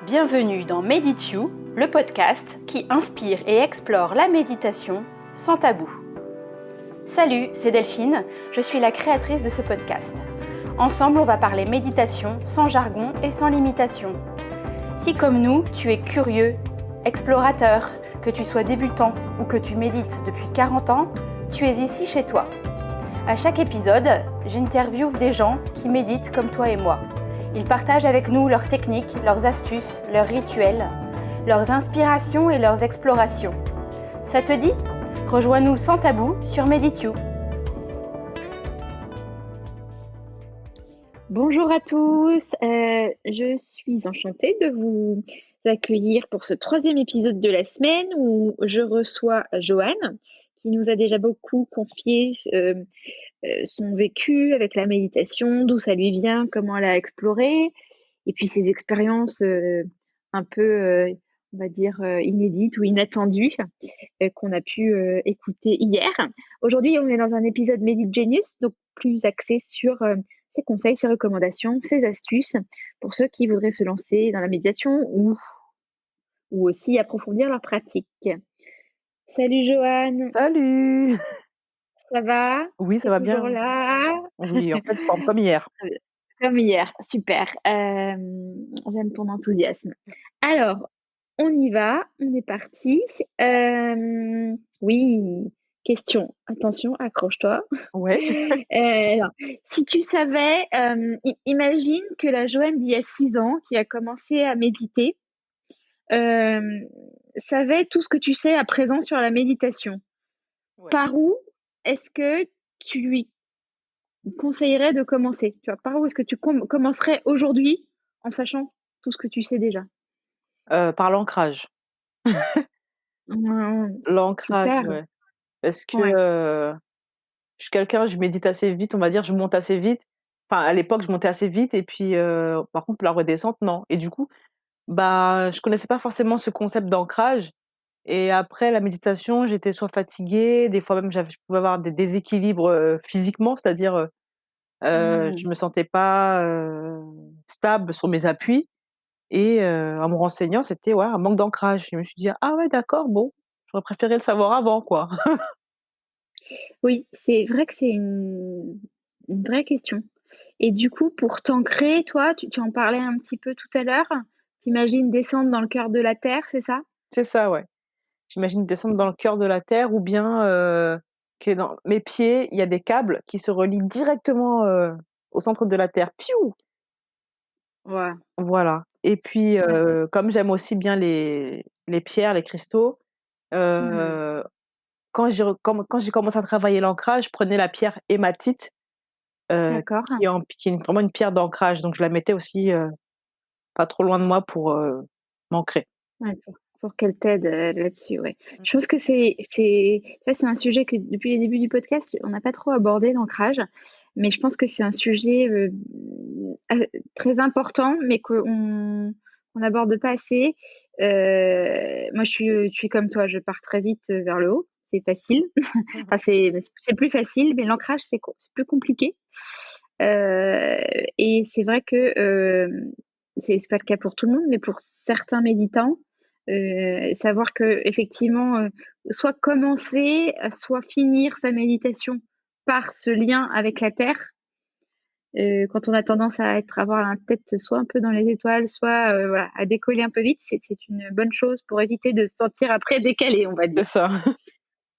Bienvenue dans Medit You, le podcast qui inspire et explore la méditation sans tabou. Salut, c'est Delphine, je suis la créatrice de ce podcast. Ensemble, on va parler méditation sans jargon et sans limitation. Si comme nous, tu es curieux, explorateur, que tu sois débutant ou que tu médites depuis 40 ans, tu es ici chez toi. À chaque épisode, j'interviewe des gens qui méditent comme toi et moi. Ils partagent avec nous leurs techniques, leurs astuces, leurs rituels, leurs inspirations et leurs explorations. Ça te dit ? Rejoins-nous sans tabou sur Medit You. Bonjour à tous, je suis enchantée de vous accueillir pour ce 3e épisode de la semaine où je reçois Joanne qui nous a déjà beaucoup confié son vécu avec la méditation, d'où ça lui vient, comment elle a exploré, et puis ses expériences un peu, on va dire, inédites ou inattendues qu'on a pu écouter hier. Aujourd'hui, on est dans un épisode Medit Genius, donc plus axé sur ses conseils, ses recommandations, ses astuces pour ceux qui voudraient se lancer dans la méditation ou aussi approfondir leur pratique. Salut Joanne, Salut! ça va? Oui, ça T'es va toujours bien. là? Oui, en pleine forme, comme hier. Comme hier, super. J'aime ton enthousiasme. Alors, on y va, on est parti. Oui, question. Attention, accroche-toi. Ouais. Alors, si tu savais, imagine que la Joanne d'il y a 6 ans, qui a commencé à méditer, savait tout ce que tu sais à présent sur la méditation. Ouais. Par où est-ce que tu lui conseillerais de commencer? Tu vois, par où est-ce que tu commencerais aujourd'hui en sachant tout ce que tu sais déjà? Par l'ancrage. L'ancrage, Super, ouais. Parce que, ouais. je suis quelqu'un, je médite assez vite, on va dire, je monte assez vite. Enfin, à l'époque, je montais assez vite et puis, par contre, la redescente, non. Et du coup, bah, je connaissais pas forcément ce concept d'ancrage et après la méditation, j'étais soit fatiguée, des fois même je pouvais avoir des déséquilibres, physiquement, c'est-à-dire, Mmh. je me sentais pas, stable sur mes appuis. Et en me renseignant, c'était, ouais, un manque d'ancrage. Je me suis dit: «Ah ouais, d'accord, bon, j'aurais préféré le savoir avant, quoi». Oui, c'est vrai que c'est une vraie question et du coup, pour t'ancrer, toi, tu en parlais un petit peu tout à l'heure, tu imagines descendre dans le cœur de la terre, c'est ça? C'est ça, ouais. J'imagine descendre dans le cœur de la terre ou bien, que dans mes pieds, il y a des câbles qui se relient directement, au centre de la terre. Piou! Ouais, Voilà. Et puis, ouais. comme j'aime aussi bien les pierres, les cristaux, Mmh. heu, quand j'ai commencé à travailler l'ancrage, je prenais la pierre hématite, D'accord. qui est vraiment une pierre d'ancrage, donc je la mettais aussi, pas trop loin de moi pour, m'ancrer. Ouais, pour qu'elle t'aide, là-dessus, ouais. Mmh. Je pense que tu vois, c'est un sujet que depuis les débuts du podcast, on n'a pas trop abordé l'ancrage, mais je pense que c'est un sujet, a très important, mais qu'on n'aborde pas assez. Moi, je suis comme toi, je pars très vite, vers le haut, c'est facile. Mmh mh. Enfin, c'est plus facile, mais l'ancrage, c'est plus compliqué. Heu et c'est vrai que, c'est pas le cas pour tout le monde, mais pour certains méditants, savoir qu'effectivement, soit commencer, soit finir sa méditation par ce lien avec la terre, quand on a tendance à avoir la tête soit un peu dans les étoiles, soit, voilà, à décoller un peu vite, c'est une bonne chose pour éviter de se sentir après décalé, on va C'est dire. ça.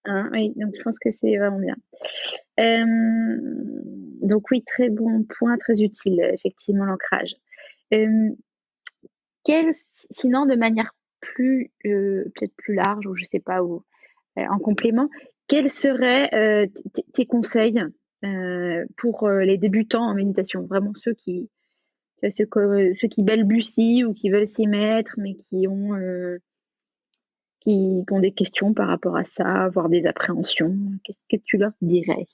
Hein, oui, donc je pense que c'est vraiment bien. Hem, donc oui, très bon point, très utile, effectivement l'ancrage. Hem, sinon de manière plus, peut-être plus large ou je sais pas ou, en complément, quels seraient, tes conseils, pour, les débutants en méditation? Vraiment ceux qui balbutient ou qui veulent s'y mettre, mais qui ont des questions par rapport à ça, voire des appréhensions. Qu'est-ce que tu leur dirais?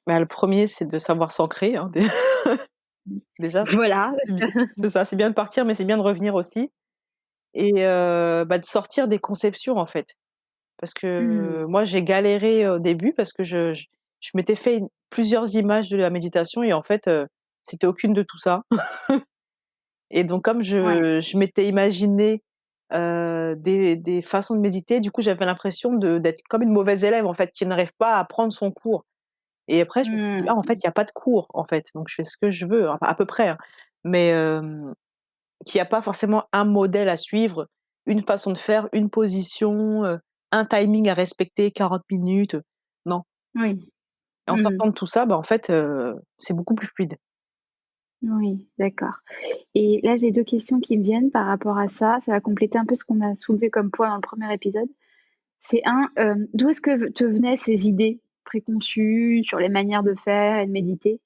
Bah, le premier, c'est de savoir s'ancrer, hein, déjà, Voilà. c'est bien, c'est ça, c'est bien de partir, mais c'est bien de revenir aussi et bah, de sortir des conceptions, en fait. Parce Mmh. que moi, j'ai galéré au début parce que je m'étais fait plusieurs images de la méditation et en fait, c'était aucune de tout ça et donc comme Ouais. je m'étais imaginé, des façons de méditer, du coup, j'avais l'impression d'être comme une mauvaise élève, en fait, qui n'arrive pas à prendre son cours et après je me suis dit: «Ah, en fait, Mmh. il y a pas de cours, en fait, donc je fais ce que je veux», enfin à peu près, hein, mais qu'il y a pas forcément un modèle à suivre, une façon de faire, une position, un timing à respecter, 40 minutes, non. Oui. Et en Mmh. sortant de tout ça, bah, en fait, c'est beaucoup plus fluide. Oui, d'accord. Et là, j'ai 2 questions qui me viennent par rapport à ça. Ça va compléter un peu ce qu'on a soulevé comme point dans le premier épisode. C'est d'où est-ce que te venaient ces idées préconçues sur les manières de faire et de méditer?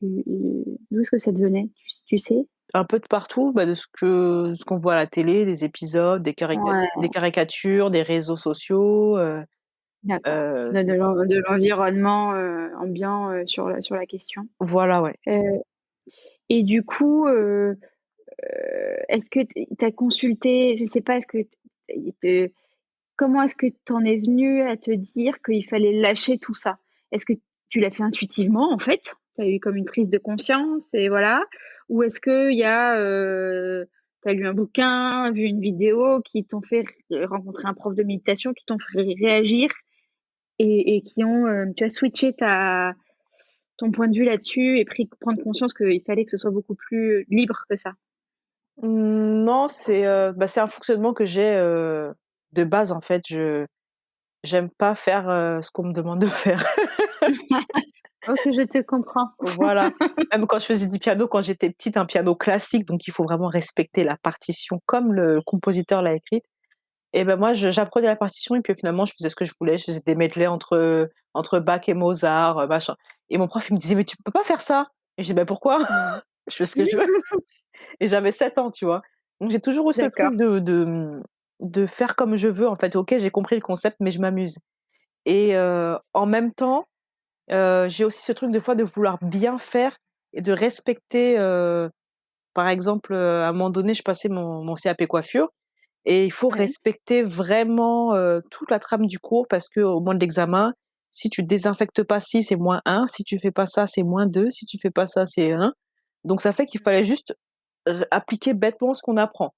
D'où est-ce que ça te venait? Tu sais? Un peu de partout, bah, de ce qu'on voit à la télé, des épisodes, Ouais, des caricatures, des réseaux sociaux, d'accord. heu, De l'environnement, ambiant, sur la question. voilà, ouais. Heu et du coup, est-ce que tu as consulté, je sais pas, est-ce que te comment est-ce que tu en es venu à te dire qu'il fallait lâcher tout ça? Est-ce que tu l'as fait intuitivement, en fait? Tu as eu comme une prise de conscience et voilà? Ou est-ce qu'il y a, tu as lu un bouquin, vu une vidéo qui t'ont fait rencontrer un prof de méditation qui t'ont fait réagir et qui ont, tu as switché ton point de vue là-dessus et prendre conscience qu'il fallait que ce soit beaucoup plus libre que ça? Non, bah, c'est un fonctionnement que j'ai, de base, en fait. Je J'aime pas faire, ce qu'on me demande de faire. OK, je te comprends. Voilà. Même quand je faisais du piano, quand j'étais petite, un piano classique, donc il faut vraiment respecter la partition comme le compositeur l'a écrite. Et ben moi, j'apprenais la partition et puis finalement, je faisais ce que je voulais. Je faisais des medleys entre Bach et Mozart, machin, et mon prof, il me disait: «Mais tu peux pas faire ça!» et je dis: «Bah, pourquoi? Mmh. Je fais ce que je veux». Et j'avais 7 ans, tu vois? Donc j'ai toujours eu ce D'accord. truc de faire comme je veux, en fait. OK, j'ai compris le concept, mais je m'amuse et en même temps, j'ai aussi ce truc, des fois, de vouloir bien faire et de respecter, par exemple, à un moment donné, je passais mon CAP coiffure et il faut Ouais. respecter vraiment, toute la trame du cours parce qu'au moment de l'examen, si tu désinfectes pas ci, c'est -1, si tu fais pas ça, c'est -2, si tu fais pas ça, c'est 1. Donc ça fait qu'il fallait juste appliquer bêtement ce qu'on apprend.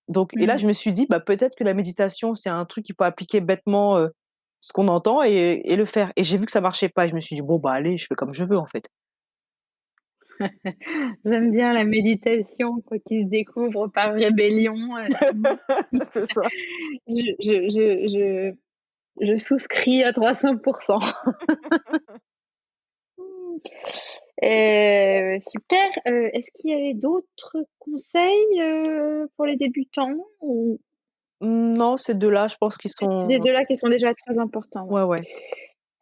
Donc et là, Mmh. je me suis dit: «Bah, peut-être que la méditation, c'est un truc qu'il faut appliquer bêtement, ce qu'on entend et le faire», et j'ai vu que ça marchait pas et je me suis dit: «Bon, bah, allez, je fais comme je veux, en fait». J'aime bien la méditation, quoi, qui se découvre par rébellion, C'est ça. je souscris à 300. Super, est-ce qu'il y avait d'autres conseils, pour les débutants ou Non, ces 2 là, je pense qu'ils ces sont 2 là qui sont déjà très importants, ouais. ouais,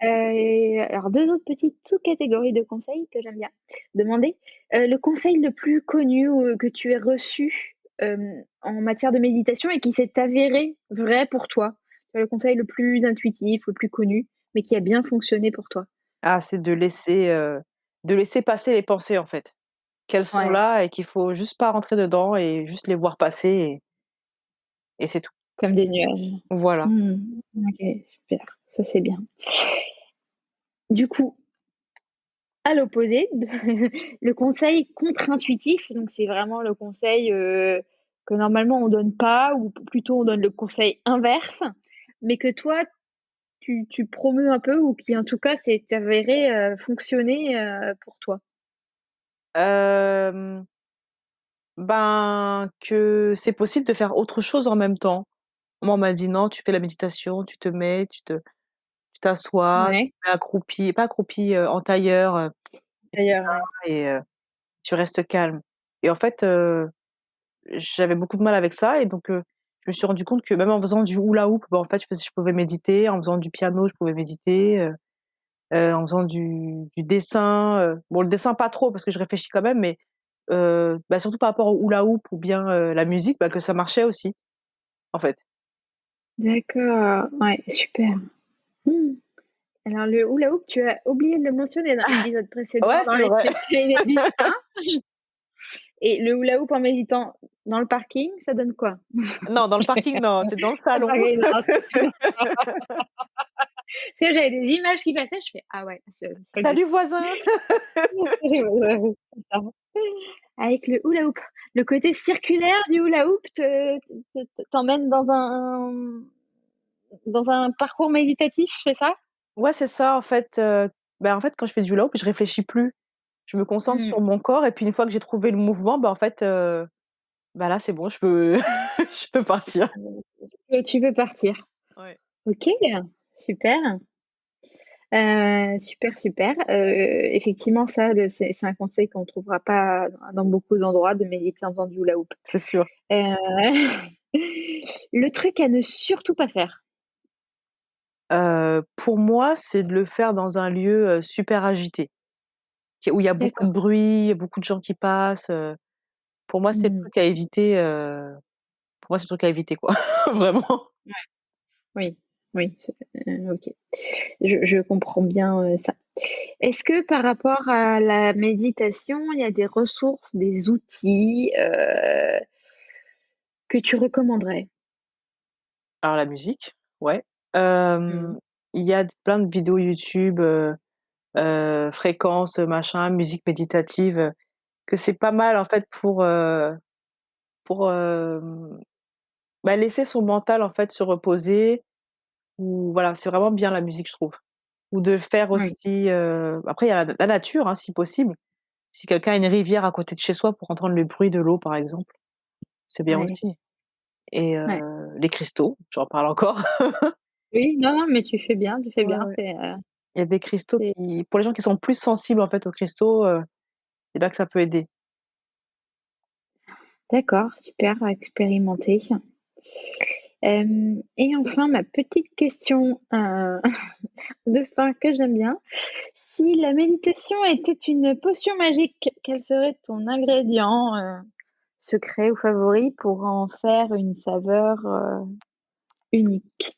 ouais. Alors 2 autres petites sous-catégories de conseils que j'aime bien demander. Le conseil le plus connu ou que tu aies reçu, en matière de méditation et qui s'est avéré vrai pour toi? Le conseil le plus intuitif, le plus connu, mais qui a bien fonctionné pour toi? Ah, c'est de laisser passer les pensées, en fait. Qu'elles sont Ouais, là et qu'il faut juste pas rentrer dedans et juste les voir passer et c'est tout. comme des nuages. Voilà. Mmh. OK, super, ça c'est bien. Du coup, à l'opposé, de le conseil contre-intuitif, donc c'est vraiment le conseil, que normalement on donne pas ou plutôt on donne le conseil inverse, mais que toi tu promeus un peu ou qui en tout cas s'est avéré, fonctionner, pour toi? Hem, Ben, que c'est possible de faire autre chose en même temps. Moi, on m'a dit: «Non, tu fais la méditation, tu t'assois, tu Ouais, te mets accroupi, pas accroupi, en tailleur, d'ailleurs, ouais. et tu restes calme», et en fait, j'avais beaucoup de mal avec ça et donc je me suis rendu compte que même en faisant du hula hoop, bah, en fait, je pouvais méditer, en faisant du piano, je pouvais méditer, en faisant du dessin, bon, le dessin pas trop parce que je réfléchis quand même, mais bah, surtout par rapport au hula hoop ou bien, la musique, bah, que ça marchait aussi, en fait. D'accord, ouais, super. Mmh. Alors le hula hoop, tu as oublié de le mentionner dans l'épisode précédent, Ouais, dans c'est les vrai. trucs inédits, hein? Et le hula hoop en méditant dans le parking, ça donne quoi? Non, dans le parking, non, c'est dans le Dans le salon. parking, non, c'est parce que j'avais des images qui passaient, je fais: «Ah ouais, ça existe». «Salut voisin!» C'est ça. avec le hula hoop. Le côté circulaire du hula hoop t'emmène dans un parcours méditatif, c'est ça? Ouais, c'est ça, en fait, en fait, quand je fais du hula hoop, je réfléchis plus. Je me concentre Mmh. sur mon corps et puis une fois que j'ai trouvé le mouvement, en fait, là, c'est bon, je peux je peux partir. Tu veux partir. Ouais. OK, super. Super, super. Effectivement, ça, c'est un conseil qu'on ne trouvera pas dans beaucoup d'endroits, de méditer en faisant du hula hoop. C'est sûr. Heu, le truc à ne surtout pas faire. Pour moi, c'est de le faire dans un lieu, super agité, où il y a beaucoup de D'accord. bruit, beaucoup de gens qui passent, pour moi, c'est le Mmh. truc à éviter, pour moi, c'est le truc à éviter, quoi, vraiment. Oui, oui, OK. Je comprends bien, ça. Est-ce que par rapport à la méditation, il y a des ressources, des outils, que tu recommanderais? Alors la musique, ouais. Mmh. Il y a plein de vidéos YouTube, fréquences, machin, musique méditative, que c'est pas mal, en fait, pour, laisser son mental, en fait, se reposer ou voilà, c'est vraiment bien la musique, je trouve. Ou de faire Oui, aussi, après il y a la nature, hein, si possible. Si quelqu'un a une rivière à côté de chez soi pour entendre le bruit de l'eau, par exemple, c'est bien ouais, aussi et ouais. les cristaux, j'en parle encore. Oui, non, non, mais tu fais Ouais, bien, ouais. Il y a des cristaux c'est qui pour les gens qui sont plus sensibles, en fait, aux cristaux, c'est là que ça peut aider. d'accord, super, expérimenté. Et enfin, ma petite question, de fin que j'aime bien. Si la méditation était une potion magique, quel serait ton ingrédient, secret ou favori pour en faire une saveur, unique?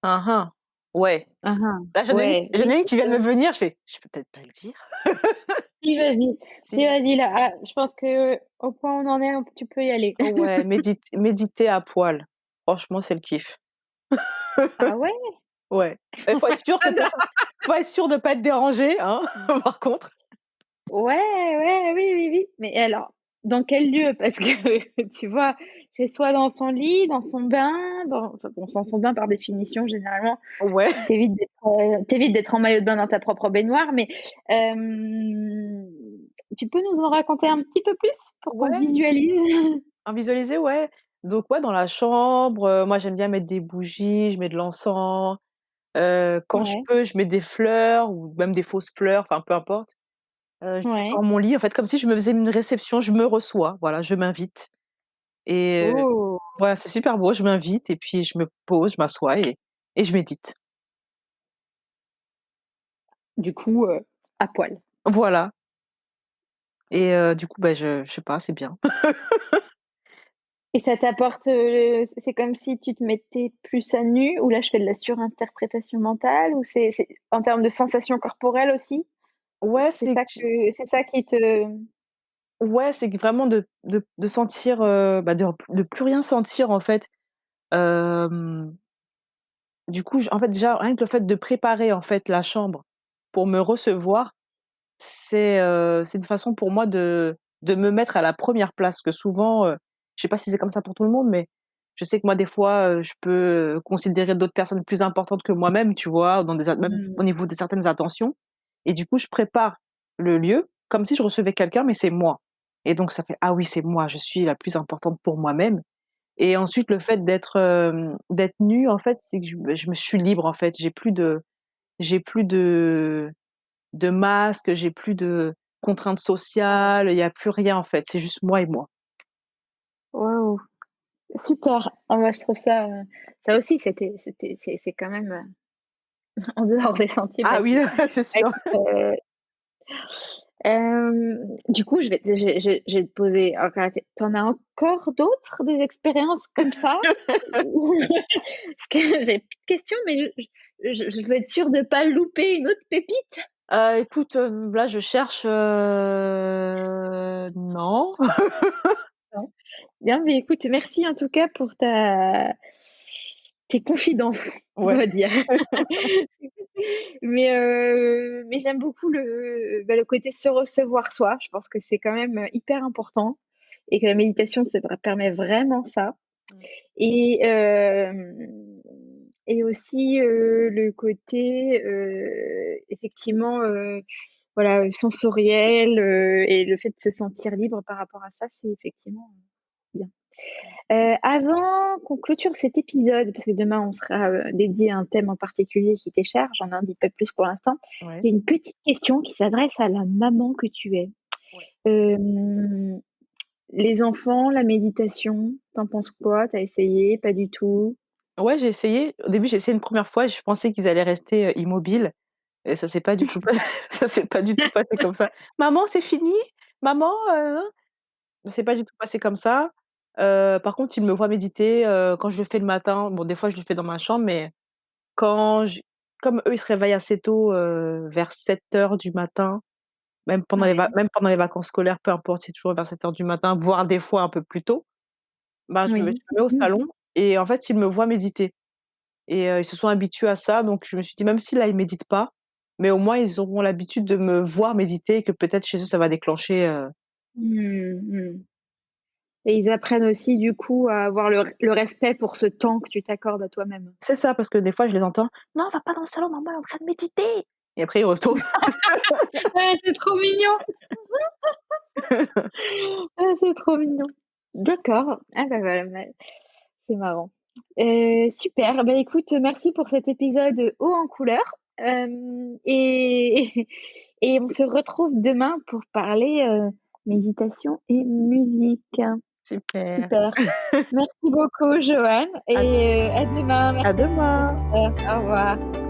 Hein, hein. Ouais. Ah ah, Là, ouais, j'en oui, ai une c'est qui vient de ça. me venir, je fais: «Je peux peut-être pas le dire». Si, vas-y. Si, Si. vas-y, là, ah, je pense qu'au point où on en est, tu peux y aller. Ouais, méditer à poil. Franchement, c'est le kiff. Ah ouais? Ouais. Il faut être sûr de pas être dérangé, hein, par contre. Ouais, ouais, oui, oui, oui. Mais alors, dans quel lieu? Parce que tu vois, c'est soit dans son lit, dans son bain, enfin bon, dans son bain par définition généralement, Ouais. tu d'être en maillot de bain dans ta propre baignoire, mais hem, tu peux nous en raconter un petit peu plus pour qu'on Ouais, visualise? en visualiser, ouais. Donc ouais, dans la chambre, moi j'aime bien mettre des bougies, je mets de l'encens, quand je Ouais, peux, je mets des fleurs ou même des fausses fleurs, enfin peu importe. Je ouais. décore mon lit en fait comme si je me faisais une réception, je me reçois, voilà, je m'invite et Oh! voilà, c'est super beau, je m'invite et puis je me pose, je m'assois et je médite. Du coup, à poil. Voilà et du coup, je sais pas, c'est bien. Et ça t'apporte, c'est comme si tu te mettais plus à nu ou là je fais de la surinterprétation mentale ou c'est en termes de sensations corporelles aussi? Ouais, C'est ça qui te ouais, c'est que vraiment de sentir, de plus rien sentir en fait. Hem, du coup, j en fait, déjà, rien que le fait de préparer, en fait, la chambre pour me recevoir, c'est une façon pour moi de me mettre à la première place. Que souvent, je sais pas si c'est comme ça pour tout le monde, mais je sais que moi, des fois, je peux, considérer d'autres personnes plus importantes que moi-même, tu vois? Dans des a même mmh, au niveau de certaines attentions et du coup, je prépare le lieu comme si je recevais quelqu'un, mais c'est moi et donc ça fait: «Ah oui, c'est moi, je suis la plus importante pour moi-même» et ensuite le fait d'être nue, en fait, c'est que je me suis libre, en fait. J'ai plus de masque, j'ai plus de contraintes sociales, il y a plus rien, en fait. C'est juste moi et moi. waouh, super. Ah moi je trouve ça, ça aussi c'est quand même, en dehors des sentiers Ah oui, battus. c'est Bah sûr. écoute, du coup je vais te poser encore tu en as encore d'autres des expériences comme ça? Ou parce que j'ai plus de questions mais je veux être sûre de pas louper une autre pépite. Écoute, là, je cherche, non. Non. Bien, mais écoute, merci en tout cas pour tes confidences, on Ouais. va dire. Mais j'aime beaucoup le côté se recevoir soi. Je pense que c'est quand même, hyper important et que la méditation, ça permet vraiment ça Mmh. et et aussi, le côté, effectivement, voilà, sensoriel, et le fait de se sentir libre par rapport à ça, c'est effectivement, bien. Avant qu'on clôture cet épisode, parce que demain on sera, dédié à un thème en particulier qui t'est cher, j'en indique pas plus pour l'instant. Ouais, J'ai une petite question qui s'adresse à la maman que tu es. ouais. Hem, les enfants, la méditation, tu en penses quoi? Tu as essayé? Pas du tout? Ouais, j'ai essayé. Au début, j'ai essayé une première fois, je pensais qu'ils allaient rester, immobiles et ça s'est pas du tout pas ça s'est pas du tout passé comme ça. «Maman, c'est fini? Maman, ça s'est pas du tout passé comme ça. Par contre, ils me voient méditer, quand je le fais le matin. Bon, des fois, je le fais dans ma chambre, mais quand j comme eux, ils se réveillent assez tôt, vers 7 heures du matin, Ouais. même pendant les vacances scolaires, peu importe, c'est toujours vers 7 heures du matin, voire des fois un peu plus tôt. Bah, je Oui. me mets au Mmh. salon et en fait, ils me voient méditer et ils se sont habitués à ça, donc je me suis dit: «Même si là, ils méditent pas, mais au moins ils auront l'habitude de me voir méditer et que peut-être chez eux, ça va déclencher», Mmh mh. Et ils apprennent aussi du coup à avoir le respect pour ce temps que tu t'accordes à toi-même. c'est ça, parce que des fois, je les entends: «Non, va pas dans le salon, maman est en train de méditer» et après ils retournent. Ah, c'est trop mignon! Ah, c'est trop mignon. D'accord. Ah bah, voilà, c'est marrant. Super, bah, écoute, merci pour cet épisode haut en couleurs, et et on se retrouve demain pour parler, méditation et musique. Super. Super. Merci beaucoup Joanne À et à demain. à Merci à tous les demain. auditeurs. Au revoir.